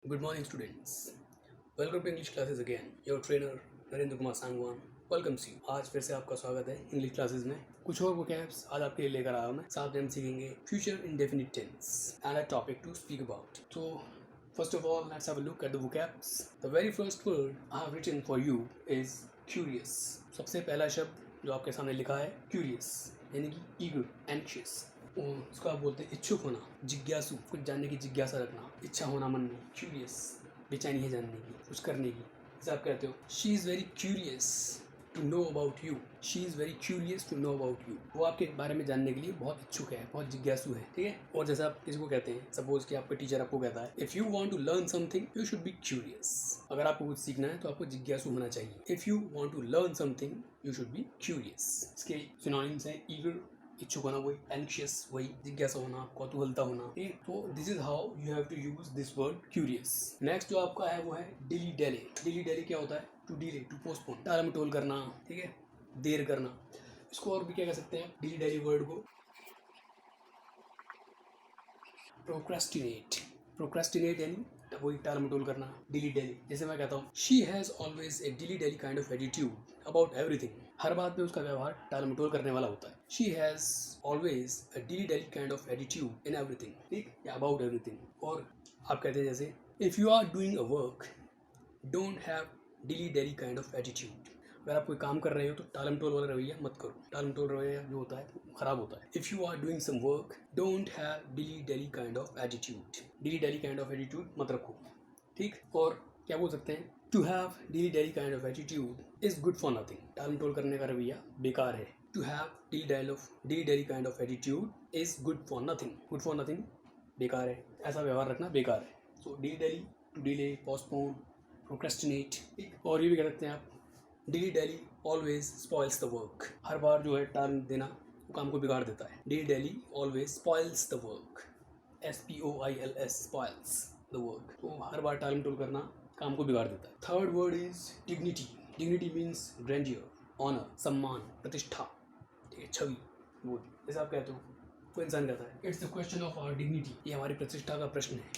Good morning, students. Welcome to English classes again. Your trainer Narendra Kumar Sangwan welcomes you. आज फिर से आपका स्वागत है इंग्लिश क्लासेस में. कुछ और वोकैब्स आज आपके लिए लेकर आया हूं मैं. साथ में हम सीखेंगे future indefinite tense and a topic to speak about. तो first of all, let's have a look at the vocabs. The very first word I have written for you is curious. सबसे पहला शब्द जो आपके सामने लिखा है curious, यानी कि eager, anxious. उसको आप बोलते हैं इच्छुक होना, जिज्ञासु, कुछ जानने की जिज्ञासा रखना, इच्छा होना मन में, क्यूरियस, बेचैनी है जानने की, कुछ करने की. जैसे आप कहते हो she is very curious to know about you. She is very curious to know about you. वो आपके बारे में जानने के लिए बहुत इच्छुक है, बहुत जिज्ञासु है. ठीक है. और जैसा आप किसी को कहते हैं, सपोज कि आपका टीचर आपको कहता है if you want to learn something you should be curious. अगर आपको कुछ सीखना है तो आपको जिज्ञासु होना चाहिए. If you want to learn something you should be curious. इसके सिनोनिम्स हैं ईगर, इच्छुक होना वही, एंशियस वही, जिज्ञासा होना, कौतूहलता होना. ठीक है. तो this is how you have to use this word curious. Next जो आपका है वो है डिली डेले. डिली डेले क्या होता है? टू डिले, टू पोस्टपोन, टाल मटोल करना. ठीक है. देर करना. इसको और भी क्या कह सकते हैं डिली डेली वर्ड को? प्रोक्रेस्टिनेट. प्रोक्रेस्टिनेट यानी वही टाल मटोल करना, डिली डेली. जैसे मैं कहता हूँ she has always a dilly dally kind of attitude about everything. हर बात में उसका व्यवहार टाल मटोल करने वाला होता है. She has always a dilly dally kind of attitude in everything. ठीक, या अबाउट एवरीथिंग. और आप कहते हैं जैसे if you are doing a work don't have dilly dally kind of attitude. अगर आप कोई काम कर रहे हो तो टालम टोल वाला रवैया मत करो. टालम टोल रवैया जो होता है खराब होता है. If you are doing some work don't have dilly dally kind of attitude. Dilly dally kind of attitude मत रखो. ठीक. और क्या बोल सकते हैं? To have dilly dally kind of attitude is good for nothing. टालम टोल करने का रवैया बेकार है. To have dilly dally kind of attitude is good for nothing. Good for nothing बेकार है, ऐसा व्यवहार रखना बेकार है. सो डिली dally, to delay, postpone, procrastinate. और ये भी कह सकते हैं आप dilly dally always spoils the work. हर बार जो है टाल देना वो काम को बिगाड़ देता है. Dilly dally always spoils the work. SPOILS, spoils the work. तो हर बार टाल मटोल करना काम को बिगाड़ देता है. Third word is dignity. Dignity means grandeur, honour, सम्मान, प्रतिष्ठा. ठीक है. छवि, वो. जैसे आप कहते हो कोई इंसान कहता है it's the question of our dignity. ये हमारी प्रतिष्ठा का प्रश्न है.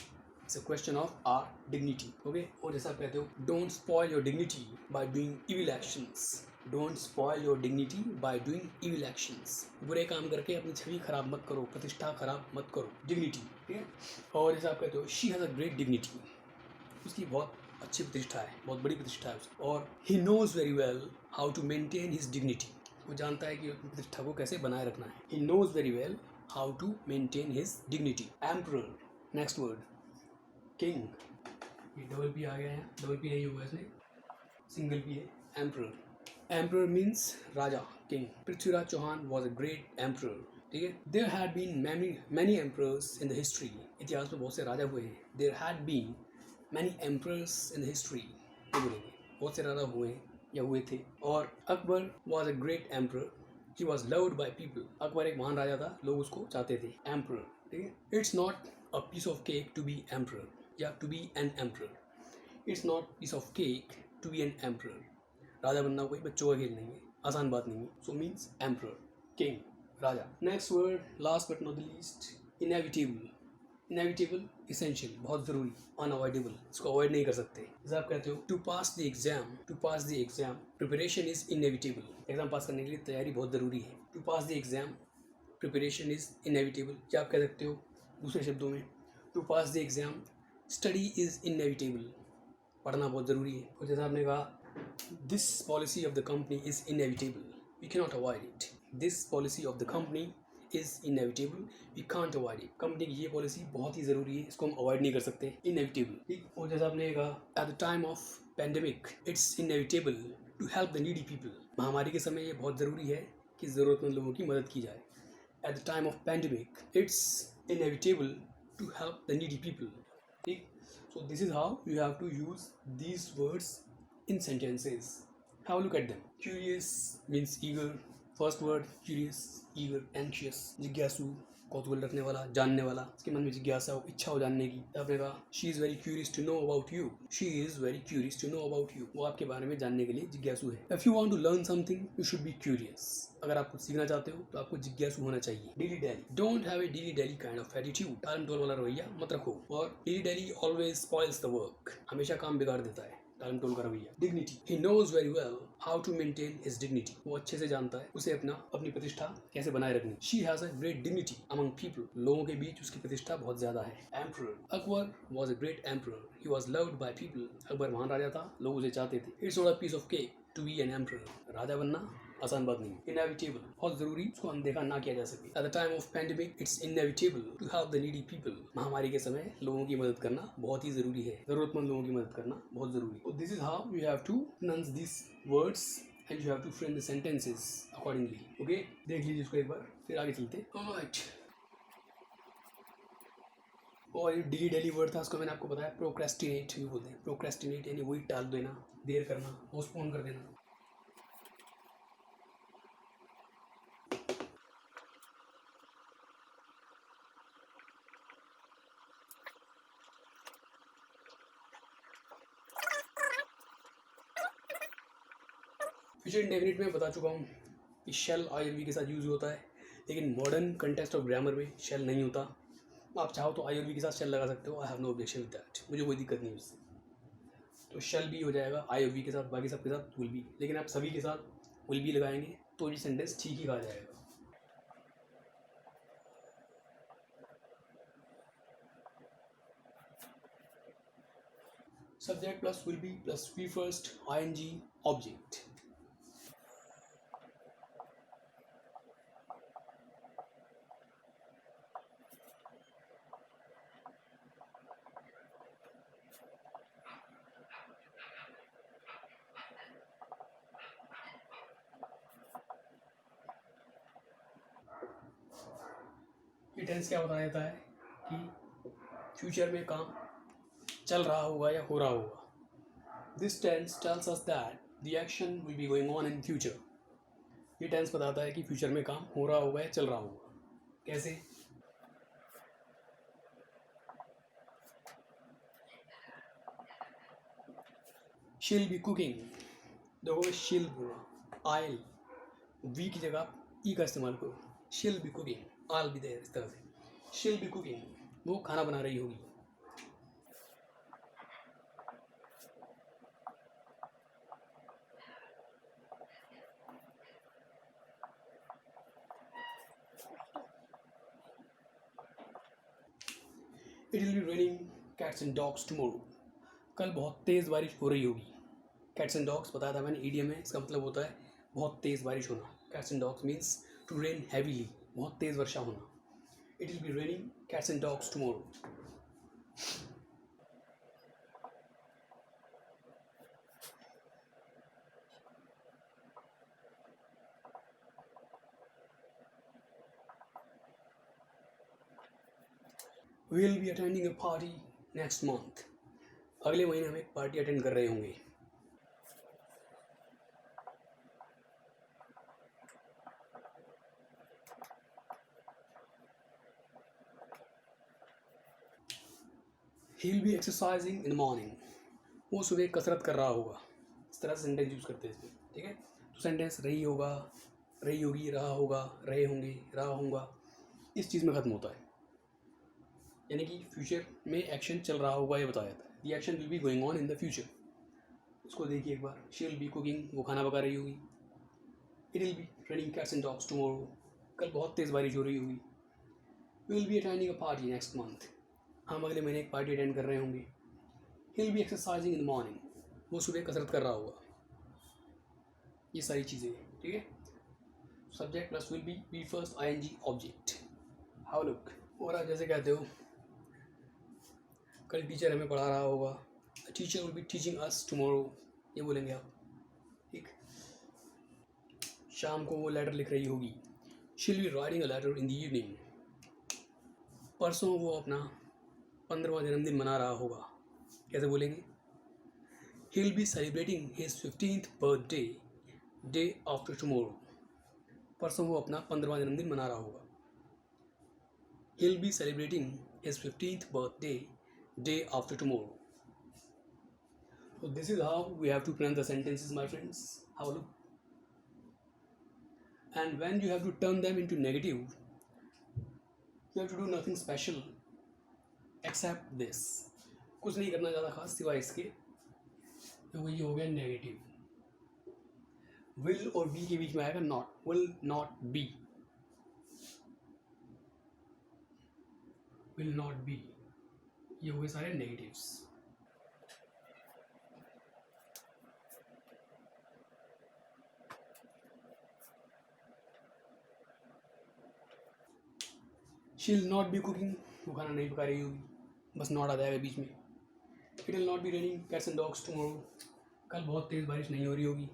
It's a question of our dignity. Okay. और जैसा आप कहते हो don't spoil your dignity by doing evil actions. Don't spoil your dignity by doing evil actions. बुरे काम करके अपनी छवि खराब मत करो, प्रतिष्ठा खराब मत करो. डिग्निटी. ठीक है. और जैसा आप कहते हो she has a great dignity. उसकी बहुत अच्छी प्रतिष्ठा है, बहुत बड़ी प्रतिष्ठा है उसकी. और he knows very well how to maintain his dignity. वो जानता है कि अपनी प्रतिष्ठा को कैसे बनाए रखना है. He knows very well how to maintain his dignity. Emperor. Next word king. ये डबल पी आ गया है, डबल पी नहीं हुआ इसमें, सिंगल पी है. एम्परर. एम्परर मीन्स राजा, king. Prithviraj Chauhan was a great emperor. ठीक है. There had been many emperors in the history. इतिहास में बहुत से राजा हुए हैं. There had been many emperors in the history. ये बोलेंगे बहुत से राजा हुए हैं या हुए थे. और Akbar was a great emperor. He was loved by people. Akbar एक महान राजा था, लोग उसको चाहते थे. एम्परर. ठीक है. It's not a piece of cake to be emperor या to be an emperor. It's not piece of cake to be an emperor. राजा बनना कोई बच्चों का खेल नहीं है, आसान बात नहीं है. So means emperor, king, Raja. Next word, last but not the least, inevitable. Inevitable, essential, बहुत ज़रूरी, अनअवॉइडेबल, इसको अवॉइड नहीं कर सकते. जैसे आप कहते हो to pass the exam. To pass the exam preparation is inevitable. Exam pass करने के लिए तैयारी बहुत ज़रूरी है. To pass the exam preparation is inevitable. क्या आप कह सकते हो दूसरे शब्दों में? To pass the exam study is inevitable. पढ़ना बहुत ज़रूरी है. और जैसा आपने कहा this policy of the company is inevitable, we can not avoid it. This policy of the company is inevitable, we can't avoid it. Company की ये पॉलिसी बहुत ही ज़रूरी है, इसको हम अवॉइड नहीं कर सकते. इनएविटेबल. ठीक. और जैसा आपने कहा at the time of pandemic it's inevitable to help the needy people. महामारी के समय ये बहुत ज़रूरी है कि ज़रूरतमंद लोगों की मदद की जाए. At the time of pandemic it's inevitable to help the needy people. ठीक. So this is how you have to use these words in sentences. Have a look at them. Curious means eager, first word curious, eager, anxious, जिज्ञासु, कौतूहल रखने वाला, जानने वाला, उसके मन में जिज्ञासा हो, इच्छा हो जानने की। आपने कहा she is very curious to know about you, she is very curious to know about you, वो आपके बारे में जानने के लिए जिज्ञासु है। If you want to learn something you should be curious, अगर आप कुछ सीखना चाहते हो तो आपको जिज्ञासु होना चाहिए। Dilly dally, don't have a dilly dally kind of attitude, टाल मटोल वाला रवैया मत रखो। और dilly dally always spoils the work, हमेशा काम बिगाड़ देता है, टाल मटोल का रवैया। Dignity, he knows very well how to maintain his dignity, वो अच्छे से जानता है उसे अपनी प्रतिष्ठा कैसे बनाए रखनी। She has a great dignity among people, लोगों के बीच उसकी प्रतिष्ठा बहुत ज्यादा है। Emperor, Akbar was a great emperor, he was loved by people, Akbar महान राजा था, लोग उसे चाहते थे। It's not a piece of cake to be an emperor, राजा बनना आसान बात नहीं। इनएविटेबल, बहुत जरूरी, उसको अनदेखा ना किया जा सके। At the time of pandemic it's inevitable to help the needy people, महामारी के समय लोगों की मदद करना बहुत ही जरूरी है, जरूरतमंद लोगों की मदद करना बहुत जरूरी है। This is how you have to pronounce these words and you have to frame the sentences accordingly. Okay, देख लीजिए इसको एक बार, फिर आगे चलते। Alright. और ये डिली डेली वर्ड था, उसको मैंने आपको बताया प्रोक्रेस्टिनेट भी बोलते हैं। प्रोक्रेस्टिनेट यानी वही टाल देना, देर करना, पोस्टपोन कर देना। फ्यूचर इंडेफिनिट में बता चुका हूँ कि शेल आईआरवी के साथ यूज होता है, लेकिन मॉडर्न कंटेक्स्ट ऑफ ग्रामर में शेल नहीं होता। आप चाहो तो आईआरवी के साथ शेल लगा सकते हो, I have no objection with that, मुझे कोई दिक्कत नहीं उससे। तो शेल भी हो जाएगा आईआरवी के साथ, बाकी सबके साथ विल बी, लेकिन आप सभी के साथ विल बी लगाएंगे तो ये सेंटेंस ठीक ही कहा जाएगा। Subject plus will be plus V first ING object. ये टेंस क्या बता देता है कि फ्यूचर में काम चल रहा होगा या हो रहा होगा। This tense tells us that the action will be going on in future, ये टेंस बताता है कि फ्यूचर में काम हो रहा होगा या चल रहा होगा। कैसे? शील बी कुकिंग, देखो शील बोला, आयल, वी की जगह ई का इस्तेमाल करो। शील बी कुकिंग, आल भी देयर, इस तरह से शील बी कुकिंग, वो खाना बना रही होगी। It will be raining cats and dogs tomorrow, कल बहुत तेज़ बारिश हो रही होगी। कैट्स एंड डॉग्स बताया था मैंने, ईडियम है, इसका मतलब होता है बहुत तेज़ बारिश होना। Cats and dogs means to rain heavily, बहुत तेज़ वर्षा होना। It will be raining cats and dogs tomorrow. We will be attending a party next month, अगले महीने हम एक पार्टी अटेंड कर रहे होंगे। He will be exercising in the morning, वो सुबह कसरत कर रहा होगा। इस तरह से सेंटेंस यूज़ करते हैं इसमें, ठीक है। तो सेंटेंस रही होगा, रही होगी, रहा होगा, रहे होंगे, रहा होगा, इस चीज़ में ख़त्म होता है, यानी कि फ्यूचर में एक्शन चल रहा होगा ये बताया जाता है। The action will be going on in the future. इसको देखिए एक बार, शी विल बी कुकिंग, वो खाना पका रही होगी। It will be running cats and dogs tomorrow, कल बहुत तेज़ बारिश हो रही होगी। We will be attending a party next month, हम अगले महीने एक पार्टी अटेंड कर रहे होंगे। He will be exercising in the morning, वो सुबह कसरत कर रहा होगा। ये सारी चीज़ें, ठीक है। Subject plus will be first ING object. How look, और आप जैसे कहते हो कल टीचर हमें पढ़ा रहा होगा, teacher will be teaching us tomorrow, ये बोलेंगे आप, ठीक। शाम को वो लेटर लिख रही होगी, she will be writing a letter in the evening. परसों वो अपना 15वां जन्मदिन मना रहा होगा, कैसे बोलेंगे? ही will be celebrating his 15th birthday day after tomorrow. परसों वो अपना 15वां जन्मदिन मना रहा होगा. He'll be celebrating his 15th birthday day after tomorrow. So this is how we have to pronounce the sentences, my friends. Have a look. And when you have to turn them into negative, you have to do nothing special except this. कुछ नहीं करना ज़्यादा खास सिवाय इसके. तो ये हो गया नेगेटिव. विल और बी के बीच में आएगा not. Will not B. Will not B. ये हो गए सारे नेगेटिव्स. शील नॉट बी कुकिंग. वो खाना नहीं पका रही होगी. बस नॉट आ जाएगा बीच में. It will not be raining cats and dogs tomorrow. कल बहुत तेज़ बारिश नहीं हो रही होगी.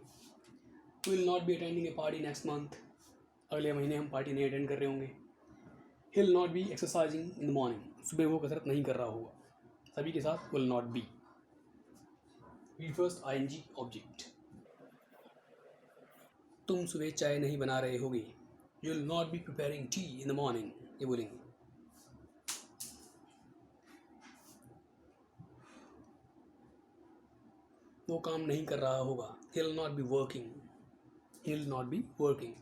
We will not be attending a party next month. अगले महीने हम पार्टी नहीं अटेंड कर रहे होंगे. He will not be exercising in the morning. सुबह वो कसरत नहीं कर रहा होगा. सभी के साथ will not be. V first ING object. तुम सुबह चाय नहीं बना रहे होगे. You will not be preparing tea in the morning. ये बोलेंगे. वो काम नहीं कर रहा होगा. He will not be working. He will not be working.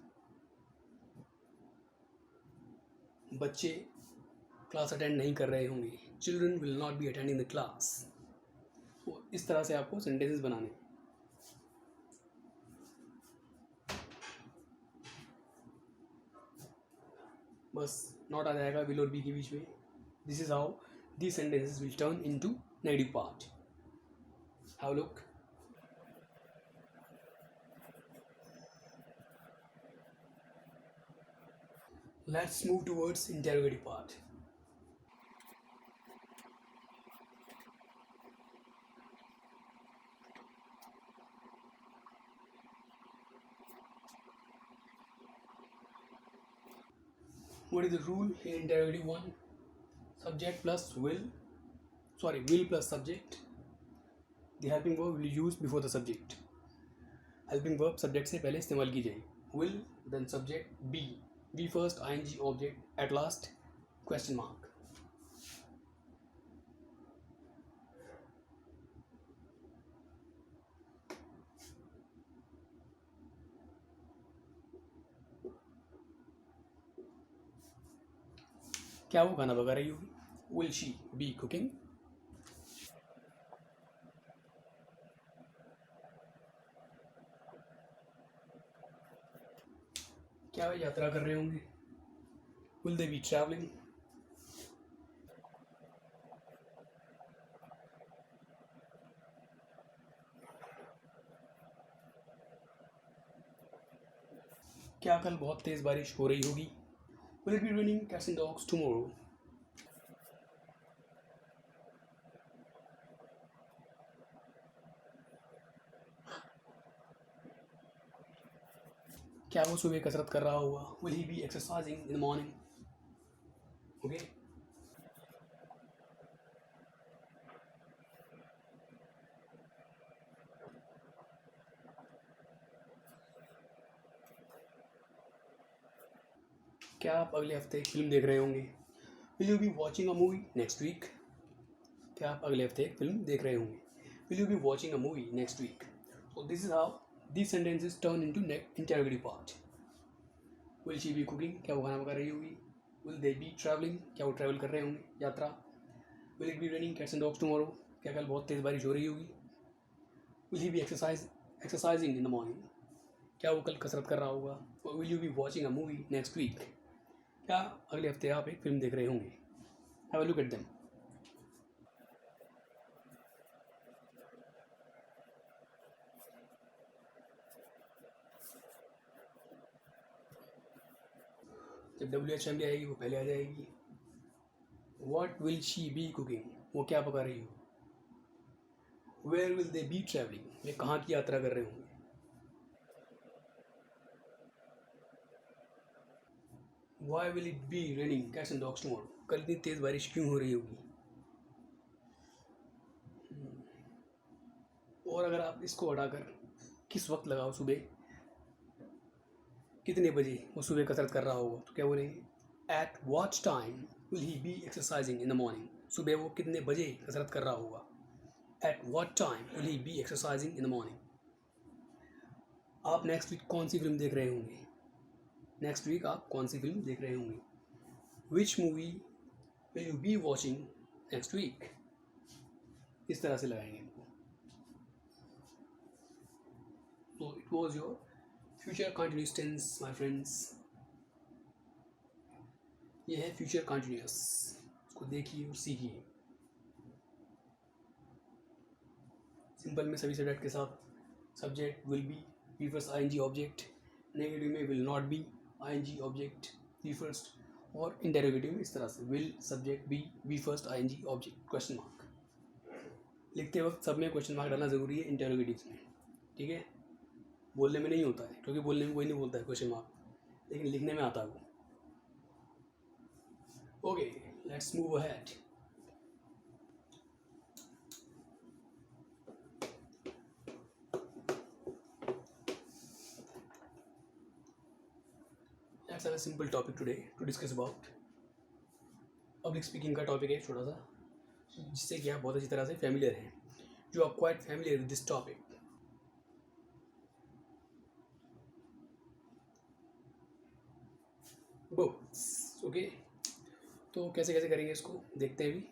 बच्चे क्लास अटेंड नहीं कर रहे होंगे. Children will not be attending the class. तो इस तरह से आपको सेंटेंसेस बनाने. बस नॉट आ जाएगा विल और बी के बीच में. This is how these sentences will turn into negative part. Have a look. Let's move towards interrogative part. What is the rule in interrogative 1? Subject plus will plus subject. The helping verb will be used before the subject. Helping verb subject से पहले इस्तेमाल की जाए. Will, then subject, be first ing object, at last question mark. क्या वो खाना पका रही होगी. Will she be cooking? क्या वे यात्रा कर रहे होंगे. Will they be traveling? क्या कल बहुत तेज़ बारिश हो रही होगी. Will it be raining cats and dogs tomorrow? क्या वो सुबह कसरत कर रहा होगा. Will he be exercising in the morning? Okay. क्या आप अगले हफ्ते एक फिल्म देख रहे होंगे. Will you be watching a movie next week? क्या आप अगले हफ्ते एक फिल्म देख रहे होंगे. Will you be watching a movie next week? So this is how these sentences turn into interrogative part. Will she be cooking? क्या वो खाना पका रही होगी. Will they be traveling? क्या वो ट्रैवल कर रहे होंगे, यात्रा. Will it be raining cats and dogs tomorrow? क्या कल बहुत तेज़ बारिश हो रही होगी. Will he be exercising in the morning? क्या वो कल कसरत कर रहा होगा. Will you be watching a movie next week? क्या अगले हफ्ते आप एक फिल्म देख रहे होंगे. Have a look at them. जब WH फैमिली आएगी वो पहले आ जाएगी. What will she be cooking? वो क्या पका रही हो. Where will they be traveling? वे कहाँ की यात्रा कर रहे होंगे. Why will it be raining cats and dogs tomorrow? कल इतनी तेज़ बारिश क्यों हो रही होगी. और अगर आप इसको हटाकर किस वक्त लगाओ, सुबह कितने बजे वो सुबह कसरत कर रहा होगा, तो क्या बोलेंगे, at what time will he be exercising in the morning. सुबह वो कितने बजे कसरत कर रहा होगा, at what time will he be exercising in the morning. आप नेक्स्ट वीक कौन सी फिल्म देख रहे होंगे, नेक्स्ट वीक आप कौन सी फिल्म देख रहे होंगे, which movie will you be watching next week. इस तरह से लगाएंगे इनको। तो it was your future continuous tense my friends. ये है फ्यूचर कंटिन्यूस, इसको देखिए और सीखिए। सिंपल में सभी सब्जेक्ट के साथ subject will be V first ING object, negative में will not be ING object V first, और इंटेरोगेटिव में इस तरह से will subject be V first ING object question mark. लिखते वक्त सब में क्वेश्चन मार्क डालना ज़रूरी है इंटेरोगेटिव्स में, ठीक है। बोलने में नहीं होता है, क्योंकि बोलने में कोई नहीं बोलता है क्वेश्चन मार्क, लेकिन लिखने में आता है वो। Okay, let's move ahead. Let's have a simple topic today to discuss about. Public speaking का टॉपिक है छोटा सा, जिससे कि आप बहुत अच्छी तरह से फैमिलियर हैं, you are quite familiar with this topic. Books, okay. तो कैसे कैसे करेंगे इसको देखते हैं अभी।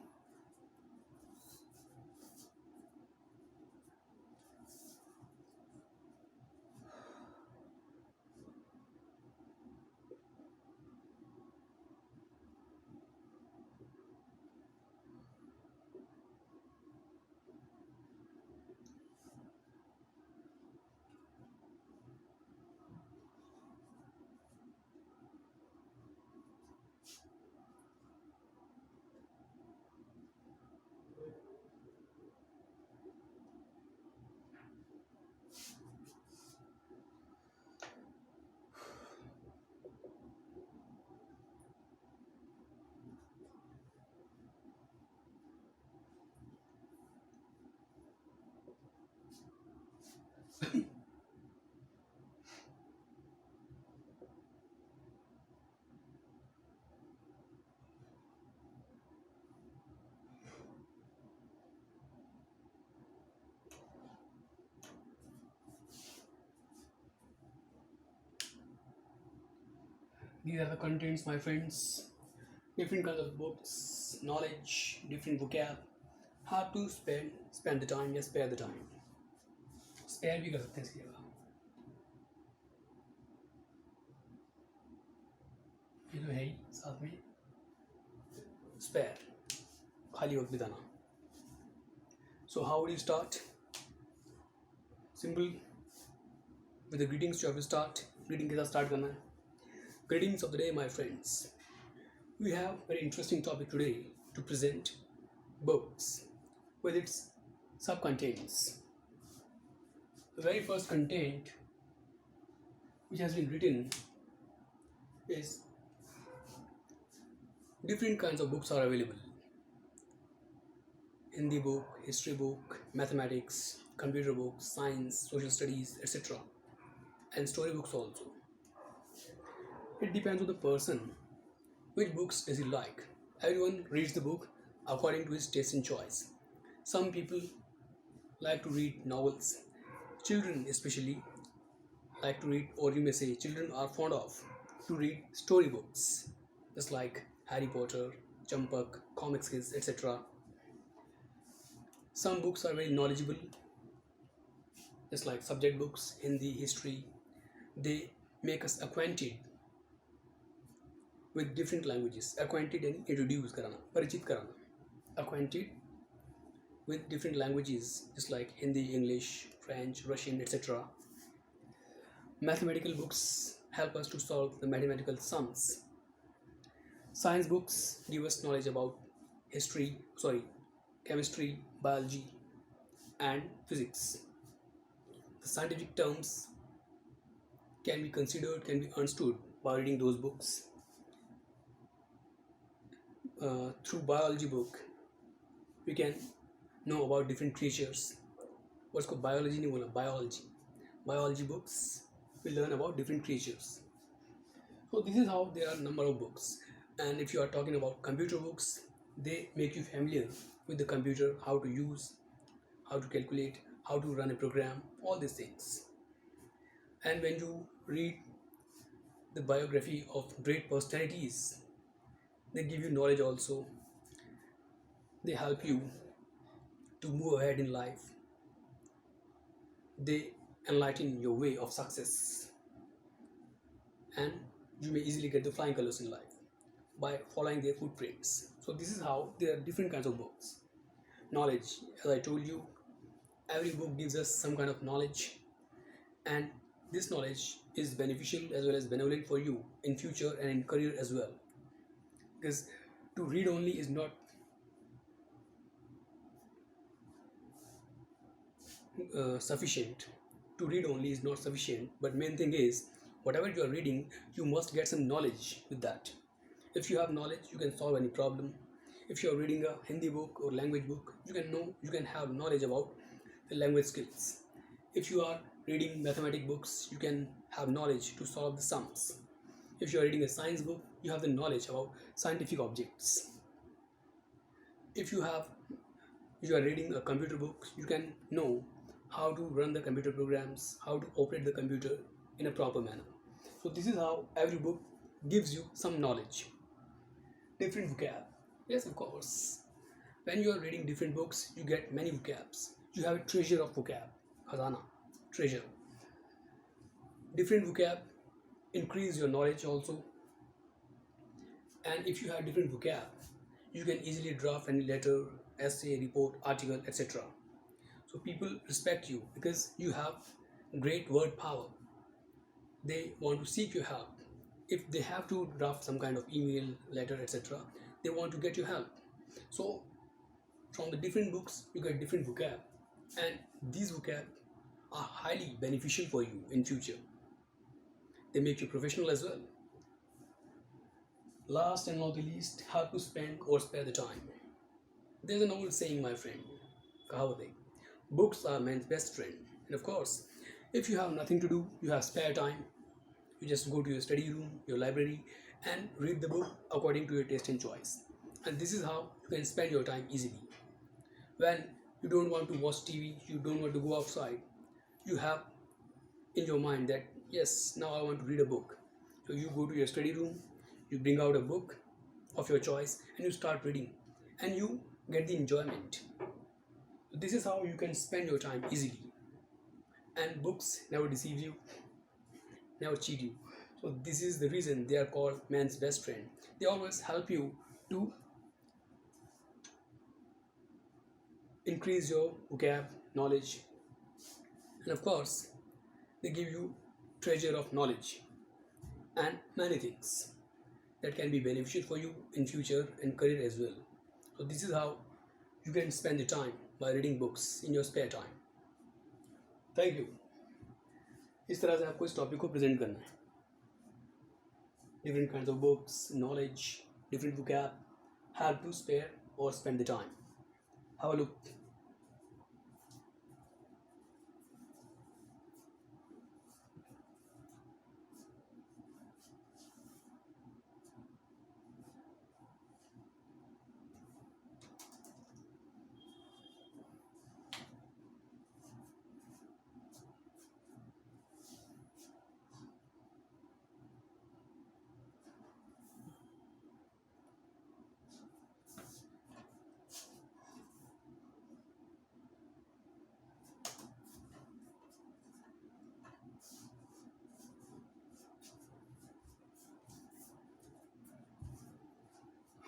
These are the contents, my friends. Different kinds of books, knowledge, different vocab. How to spend the time, या spare the time. Spare भी कर सकते हैं इसकी जगह। ये तो है ही साथ में spare, खाली वक्त बिताना। So how would you start? Simple. With the greetings you have to start. Greeting के साथ start करना है। Greetings of the day, my friends. We have a very interesting topic today to present: books with its sub-contents. The very first content which has been written is different kinds of books are available. Hindi book, history book, mathematics, computer books, science, social studies, etc. And story books also. It depends on the person. Which books does he like? Everyone reads the book according to his taste and choice. Some people like to read novels. Children especially like to read, or you may say children are fond of to read storybooks, just like Harry Potter, Champak, Comics Kids, etc. Some books are very knowledgeable, just like subject books, Hindi, history. They make us acquainted with different languages. Acquainted and introduce karana, परिचित कराना. Acquainted with different languages, just like Hindi, English, French, Russian, etc. Mathematical books help us to solve the mathematical sums. Science books give us knowledge about chemistry, biology, and physics. The scientific terms can be considered, can be understood by reading those books. Through biology book, we can know about different creatures. What's called biology नहीं बोला, biology books we learn about different creatures. So this is how there are number of books. And if you are talking about computer books, they make you familiar with the computer, how to use, how to calculate, how to run a program, all these things. And when you read the biography of great personalities, they give you knowledge also. They help you to move ahead in life. They enlighten your way of success, and you may easily get the flying colors in life by following their footprints. So this is how there are different kinds of books. Knowledge, as I told you, every book gives us some kind of knowledge, and this knowledge is beneficial as well as benevolent for you in future and in career as well. Because to read only is not sufficient. To read only is not sufficient, but main thing is whatever you are reading, you must get some knowledge with that. If you have knowledge, you can solve any problem. If you are reading a Hindi book or language book, you can have knowledge about the language skills. If you are reading mathematic books, you can have knowledge to solve the sums. If you are reading a science book, you have the knowledge about scientific objects. If you are reading a computer book, you can know how to run the computer programs, how to operate the computer in a proper manner. So this is how every book gives you some knowledge. Different vocab. Yes, of course. When you are reading different books, you get many vocabs. You have a treasure of vocab. Khazana, treasure. Different vocab increase your knowledge also. And if you have different vocab, you can easily draft any letter, essay, report, article, etc. So people respect you because you have great word power. They want to seek your help. If they have to draft some kind of email, letter, etc., they want to get your help. So from the different books, you get different vocab, and these vocab are highly beneficial for you in future. They make you professional as well. Last and not the least, how to spend or spare the time. There's an old saying, my friend, kahawat hai, books are man's best friend. And of course, if you have nothing to do, you have spare time, you just go to your study room, your library, and read the book according to your taste and choice. And this is how you can spend your time easily. When you don't want to watch TV, you don't want to go outside, you have in your mind that yes, now I want to read a book. So you go to your study room, you bring out a book of your choice, and you start reading, and you get the enjoyment. This is how you can spend your time easily. And books never deceive you, never cheat you. So this is the reason they are called man's best friend. They always help you to increase your vocab, knowledge, and of course, they give you treasure of knowledge and many things that can be beneficial for you in future and career as well. So this is how you can spend the time by reading books in your spare time. Thank you. इस तरह से आपको इस topic को present करना है. Different kinds of books, knowledge, different vocab, how to spare or spend the time. Have a look.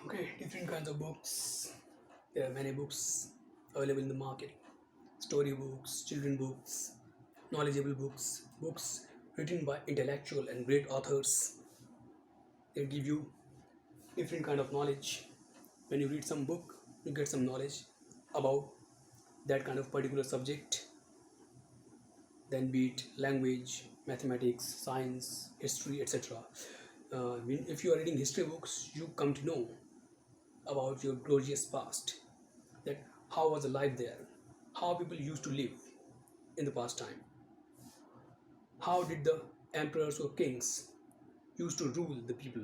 Okay, different kinds of books. There are many books available in the market. Story books, children books, knowledgeable books, books written by intellectual and great authors. They give you different kind of knowledge. When you read some book, you get some knowledge about that kind of particular subject. Then be it language, mathematics, science, history, etc. If you are reading history books, you come to know about your glorious past, that how was the life there, how people used to live in the past time, how did the emperors or kings used to rule the people.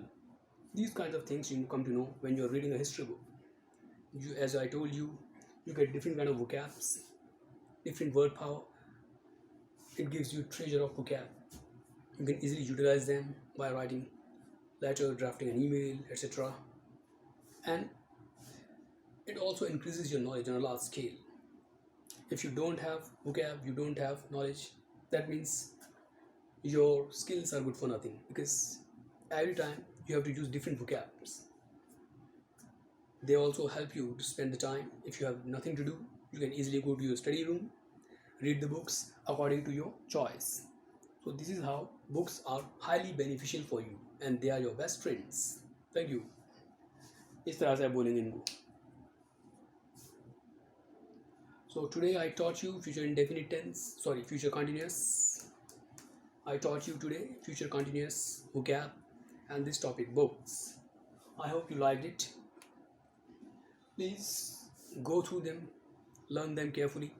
These kinds of things you come to know when you're reading a history book. As I told you, you get different kind of vocabs, different word power. It gives you treasure of vocab. You can easily utilize them by writing letter, drafting an email, etc. And it also increases your knowledge on a large scale. If you don't have vocab, you don't have knowledge, that means your skills are good for nothing, because every time you have to use different vocabs. They also help you to spend the time. If you have nothing to do, you can easily go to your study room, read the books according to your choice. So this is how books are highly beneficial for you and they are your best friends. Thank you. इस तरह से आप बोलेंगे इनको. So today I taught you future indefinite tense, future continuous. I taught you today future continuous vocab and this topic books. I hope you liked it. Please go through them, learn them carefully.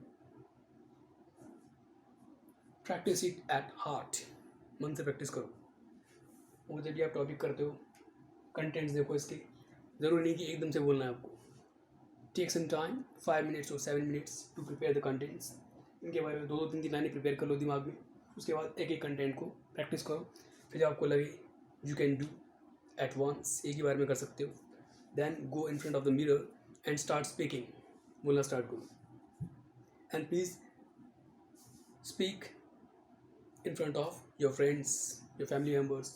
Practice it at heart. मन से practice करो. और जब भी आप topic करते हो, contents देखो इसके. ज़रूरी नहीं कि एकदम से बोलना है आपको. Take some time, 5 minutes or 7 minutes to prepare the contents. इनके बारे में 2-3 लाइनें प्रिपेयर कर लो दिमाग में. उसके बाद एक एक कंटेंट को प्रैक्टिस करो. फिर जब आपको लगे you can do at once, एक ही बार में कर सकते हो, then go in front of the mirror and start speaking. बोलना स्टार्ट करो. And please speak in front of your friends, your family members.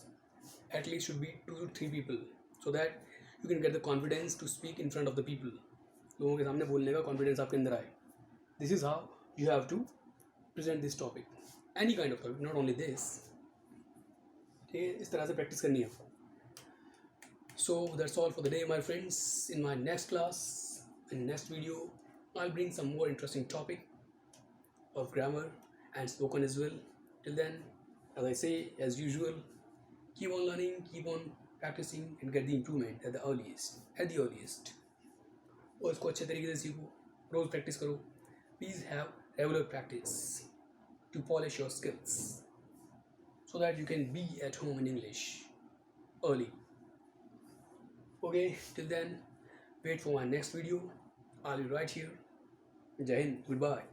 At least should be 2 to 3 people, so that you can get the confidence to speak in front of the people. लोगों के सामने बोलने का confidence आपके अंदर आए. This is how you have to present this topic. Any kind of topic, not only this. ठीक है, इस तरह से practice करनी है आपको. So that's all for the day, my friends. In my next class, in next video, I'll bring some more interesting topic of grammar and spoken as well. Till then, as I say, as usual, keep on learning, keep on practicing and get the improvement at the earliest. और इसको अच्छे तरीके से सीखो, रोज़ practice करो. Please have regular practice to polish your skills so that you can be at home in English early. Okay, till then, wait for my next video. I'll be right here. Jai Hind, goodbye.